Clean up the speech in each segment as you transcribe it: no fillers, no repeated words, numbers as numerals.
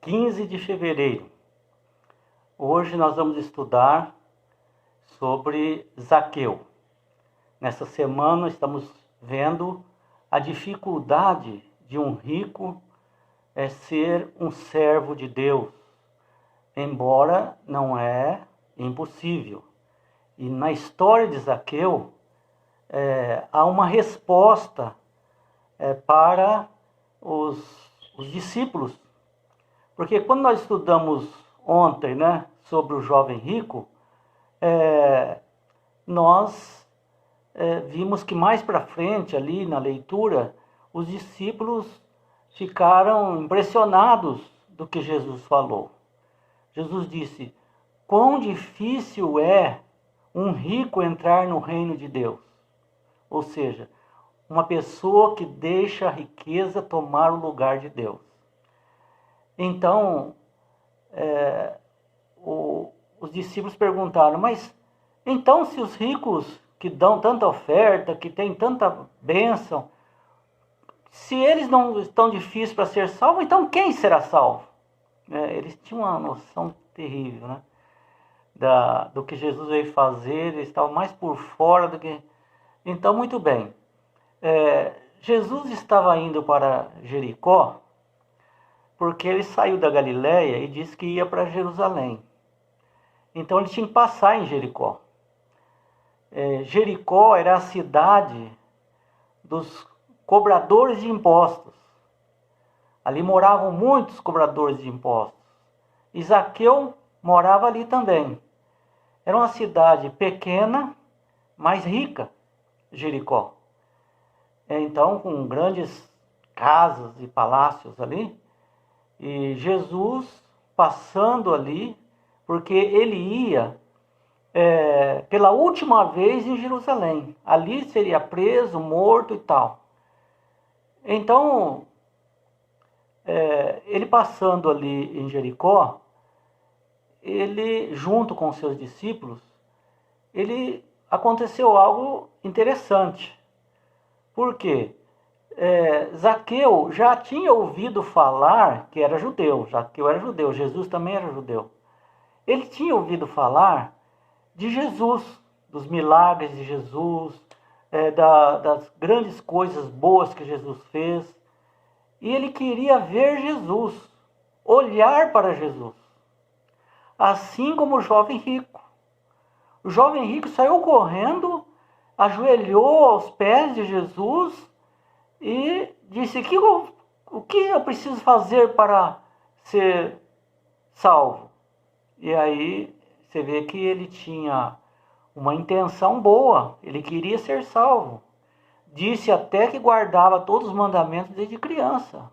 15 de fevereiro. Hoje nós vamos estudar sobre Zaqueu. Nessa semana estamos vendo a dificuldade de um rico ser um servo de Deus, embora não é impossível. E na história de Zaqueu há uma resposta para os discípulos. Porque quando nós estudamos ontem, sobre o jovem rico, nós vimos que mais para frente, ali na leitura, os discípulos ficaram impressionados do que Jesus falou. Jesus disse: quão difícil é um rico entrar no reino de Deus. Ou seja, uma pessoa que deixa a riqueza tomar o lugar de Deus. Então, os discípulos perguntaram: mas então se os ricos que dão tanta oferta, que têm tanta bênção, se eles não estão difíceis para ser salvos, então quem será salvo? Eles tinham uma noção terrível, do que Jesus veio fazer, eles estavam mais por fora do que... Então, muito bem, Jesus estava indo para Jericó, porque ele saiu da Galileia e disse que ia para Jerusalém. Então ele tinha que passar em Jericó. Jericó era a cidade dos cobradores de impostos. Ali moravam muitos cobradores de impostos. E Zaqueu morava ali também. Era uma cidade pequena, mas rica, Jericó. Então, com grandes casas e palácios ali. E Jesus passando ali, porque ele ia pela última vez em Jerusalém. Ali seria preso, morto e tal. Então, ele passando ali em Jericó, ele, junto com seus discípulos, aconteceu algo interessante. Por quê? Zaqueu já tinha ouvido falar que era judeu. Zaqueu era judeu, Jesus também era judeu. Ele tinha ouvido falar de Jesus, dos milagres de Jesus, das grandes coisas boas que Jesus fez. E ele queria ver Jesus, olhar para Jesus. Assim como o jovem rico. O jovem rico saiu correndo, ajoelhou aos pés de Jesus e disse: o que eu preciso fazer para ser salvo? E aí você vê que ele tinha uma intenção boa, ele queria ser salvo. Disse até que guardava todos os mandamentos desde criança.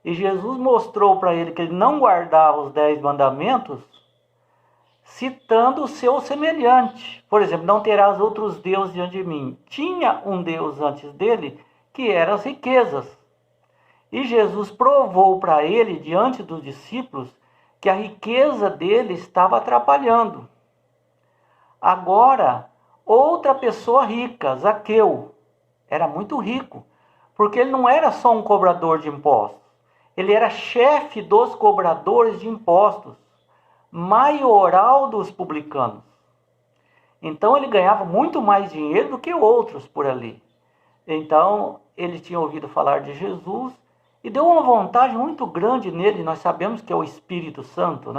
E Jesus mostrou para ele que ele não guardava os 10 mandamentos, citando o seu semelhante. Por exemplo, não terás outros deuses diante de mim. Tinha um Deus antes dele, que eram as riquezas. E Jesus provou para ele, diante dos discípulos, que a riqueza dele estava atrapalhando. Agora, outra pessoa rica, Zaqueu, era muito rico, porque ele não era só um cobrador de impostos, ele era chefe dos cobradores de impostos, maioral dos publicanos. Então ele ganhava muito mais dinheiro do que outros por ali. Então ele tinha ouvido falar de Jesus e deu uma vontade muito grande nele. Nós sabemos que é o Espírito Santo,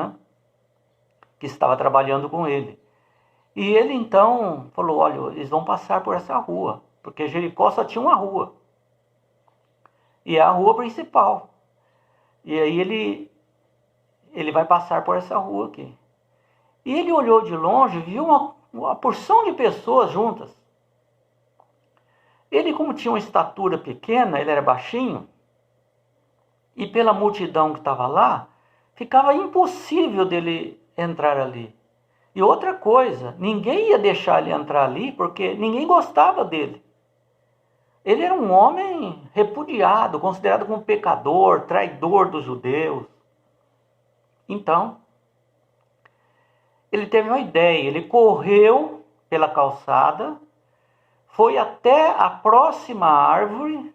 que estava trabalhando com ele. E ele então falou: olha, eles vão passar por essa rua, porque Jericó só tinha uma rua. E é a rua principal. E aí ele vai passar por essa rua aqui. E ele olhou de longe e viu uma porção de pessoas juntas. Ele, como tinha uma estatura pequena, ele era baixinho, e pela multidão que estava lá, ficava impossível dele entrar ali. E outra coisa, ninguém ia deixar ele entrar ali, porque ninguém gostava dele. Ele era um homem repudiado, considerado como pecador, traidor dos judeus. Então, ele teve uma ideia, ele correu pela calçada, foi até a próxima árvore,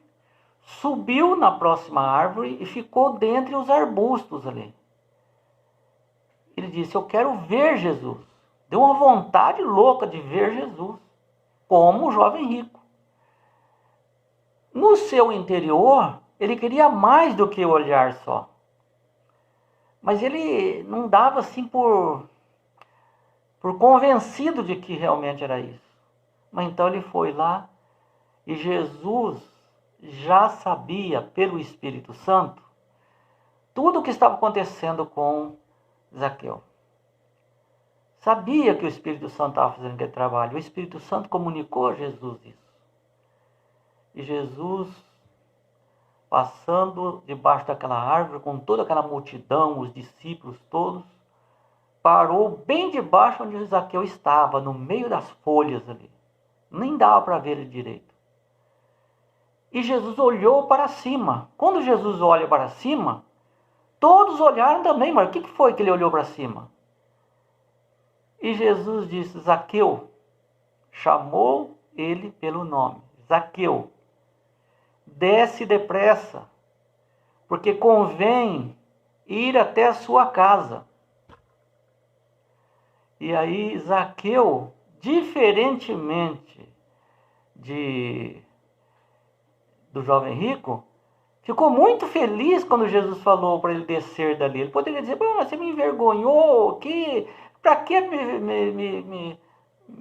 subiu na próxima árvore e ficou dentre os arbustos ali. Ele disse: eu quero ver Jesus. Deu uma vontade louca de ver Jesus, como o jovem rico. No seu interior, ele queria mais do que olhar só. Mas ele não dava assim por convencido de que realmente era isso. Mas então ele foi lá e Jesus já sabia pelo Espírito Santo tudo o que estava acontecendo com Zaqueu. Sabia que o Espírito Santo estava fazendo aquele trabalho. O Espírito Santo comunicou a Jesus isso. E Jesus, passando debaixo daquela árvore, com toda aquela multidão, os discípulos todos, parou bem debaixo onde Zaqueu estava, no meio das folhas ali. Nem dava para ver ele direito. E Jesus olhou para cima. Quando Jesus olha para cima, todos olharam também. Mas o que foi que ele olhou para cima? E Jesus disse: Zaqueu. Chamou ele pelo nome: Zaqueu, desce depressa, porque convém ir até a sua casa. E aí Zaqueu, diferentemente do jovem rico, ficou muito feliz quando Jesus falou para ele descer dali. Ele poderia dizer: você me envergonhou, para que me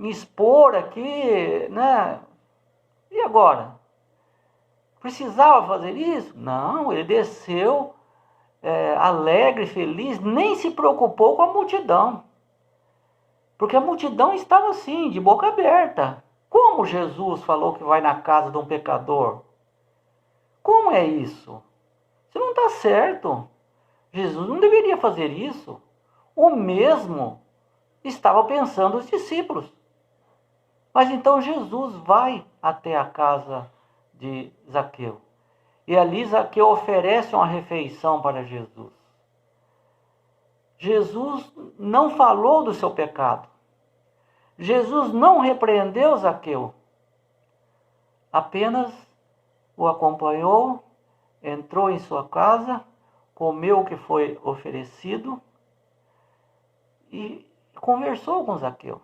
expor aqui, né? E agora? Precisava fazer isso? Não, ele desceu alegre, feliz, nem se preocupou com a multidão. Porque a multidão estava assim, de boca aberta. Como Jesus falou que vai na casa de um pecador? Como é isso? Isso não está certo. Jesus não deveria fazer isso. O mesmo estava pensando os discípulos. Mas então Jesus vai até a casa de Zaqueu. E ali Zaqueu oferece uma refeição para Jesus. Jesus não falou do seu pecado. Jesus não repreendeu Zaqueu. Apenas o acompanhou, entrou em sua casa, comeu o que foi oferecido e conversou com Zaqueu.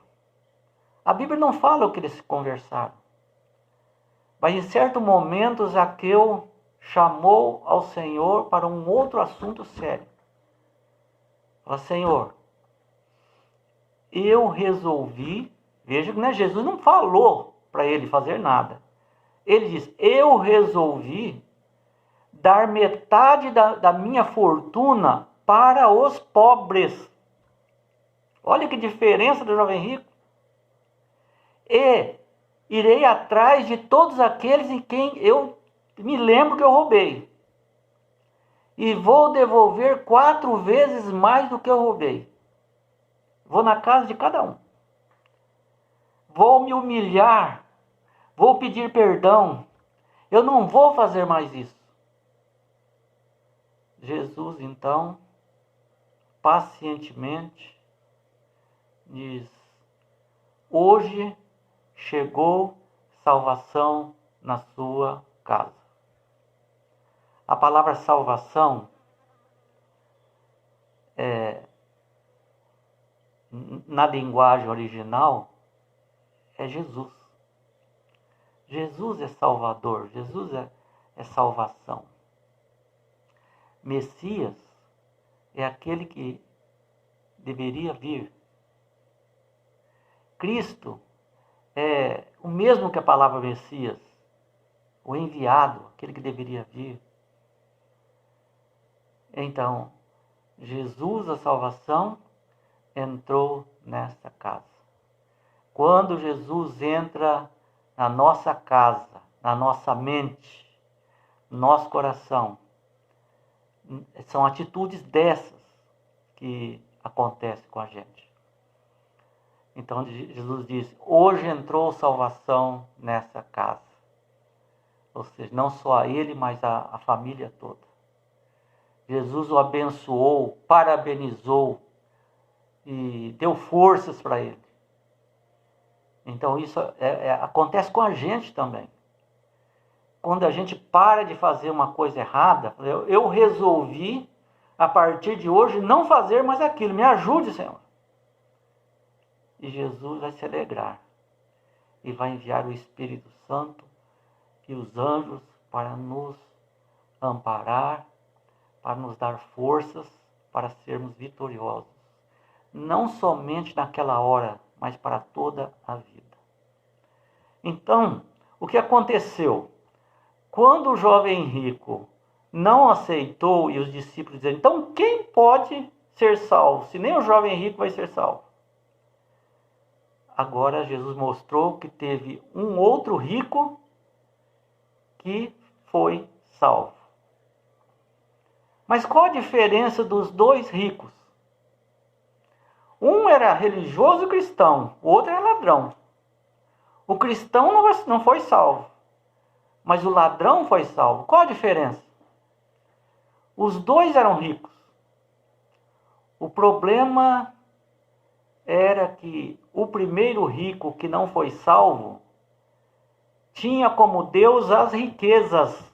A Bíblia não fala o que eles conversaram. Mas em certo momento Zaqueu chamou ao Senhor para um outro assunto sério. Fala: Senhor, eu resolvi, veja que Jesus não falou para ele fazer nada. Ele diz: eu resolvi dar metade da minha fortuna para os pobres. Olha que diferença do jovem rico. E irei atrás de todos aqueles em quem eu me lembro que eu roubei. E vou devolver 4 vezes mais do que eu roubei. Vou na casa de cada um. Vou me humilhar. Vou pedir perdão. Eu não vou fazer mais isso. Jesus, então, pacientemente, diz: hoje chegou salvação na sua casa. A palavra salvação na linguagem original é Jesus. Jesus é Salvador, Jesus é salvação. Messias é aquele que deveria vir. Cristo é o mesmo que a palavra Messias, o enviado, aquele que deveria vir. Então, Jesus, a salvação, entrou nesta casa. Quando Jesus entra na nossa casa, na nossa mente, no nosso coração, são atitudes dessas que acontecem com a gente. Então Jesus diz: hoje entrou salvação nessa casa. Ou seja, não só a ele, mas a família toda. Jesus o abençoou, parabenizou e deu forças para ele. Então isso acontece com a gente também. quando a gente para de fazer uma coisa errada, eu resolvi, a partir de hoje, não fazer mais aquilo. Me ajude, Senhor. E Jesus vai se alegrar e vai enviar o Espírito Santo e os anjos para nos amparar, para nos dar forças para sermos vitoriosos. Não somente naquela hora, mas para toda a vida. Então, o que aconteceu? Quando o jovem rico não aceitou e os discípulos disseram, então quem pode ser salvo, se nem o jovem rico vai ser salvo? Agora Jesus mostrou que teve um outro rico que foi salvo. Mas qual a diferença dos dois ricos? Um era religioso cristão, o outro era ladrão. O cristão não foi salvo, mas o ladrão foi salvo. Qual a diferença? Os dois eram ricos. O problema era que o primeiro rico que não foi salvo tinha como Deus as riquezas.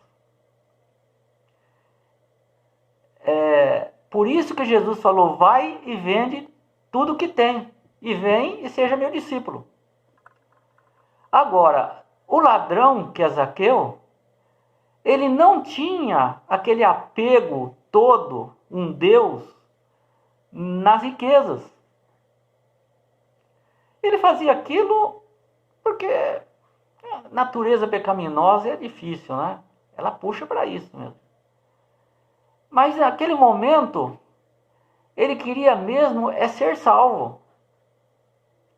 Por isso que Jesus falou, vai e vende tudo o que tem, e vem e seja meu discípulo. Agora, o ladrão, que é Zaqueu, ele não tinha aquele apego todo, um Deus, nas riquezas. Ele fazia aquilo porque a natureza pecaminosa é difícil, né? Ela puxa para isso mesmo. Mas naquele momento, ele queria mesmo ser salvo.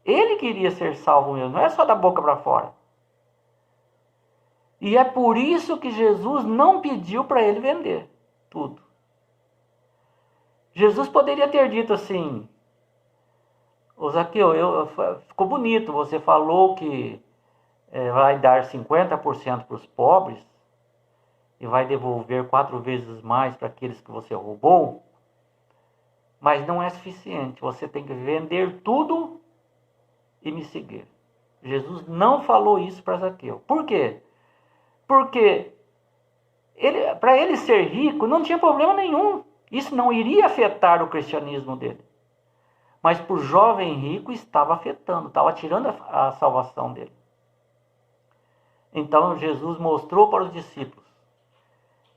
Ele queria ser salvo mesmo, não é só da boca para fora. E é por isso que Jesus não pediu para ele vender tudo. Jesus poderia ter dito assim, ô Zaqueu, ficou bonito, você falou que vai dar 50% para os pobres e vai devolver 4 vezes mais para aqueles que você roubou, mas não é suficiente, você tem que vender tudo e me seguir. Jesus não falou isso para Zaqueu. Por quê? Porque para ele ser rico não tinha problema nenhum. Isso não iria afetar o cristianismo dele. Mas para o jovem rico estava afetando, estava tirando a salvação dele. Então Jesus mostrou para os discípulos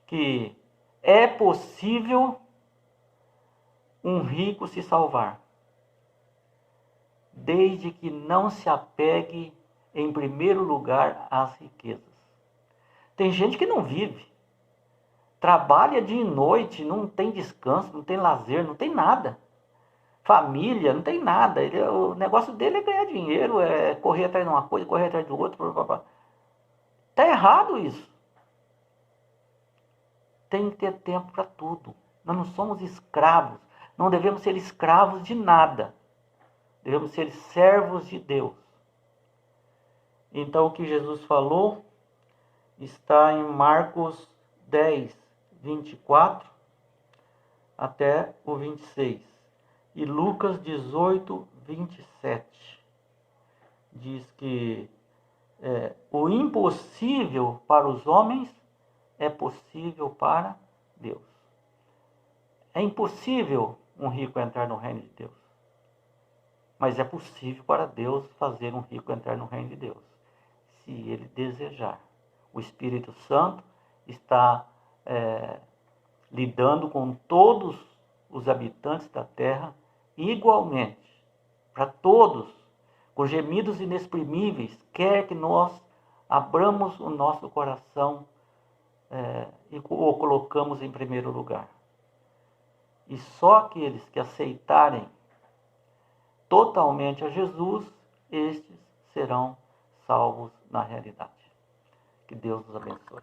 que é possível um rico se salvar, desde que não se apegue em primeiro lugar às riquezas. Tem gente que não vive, trabalha dia e noite, não tem descanso, não tem lazer, não tem nada. Família, não tem nada. O negócio dele é ganhar dinheiro, é correr atrás de uma coisa, correr atrás do outro. Está errado isso. Tem que ter tempo para tudo. Nós não somos escravos. Não devemos ser escravos de nada. Devemos ser servos de Deus. Então o que Jesus falou está em Marcos 10, 24 até o 26. E Lucas 18, 27. Diz que o impossível para os homens é possível para Deus. É impossível um rico entrar no reino de Deus. Mas é possível para Deus fazer um rico entrar no reino de Deus, se ele desejar. O Espírito Santo está lidando com todos os habitantes da terra igualmente, para todos, com gemidos inexprimíveis, quer que nós abramos o nosso coração e o colocamos em primeiro lugar. E só aqueles que aceitarem totalmente a Jesus, estes serão salvos na realidade. Que Deus nos abençoe.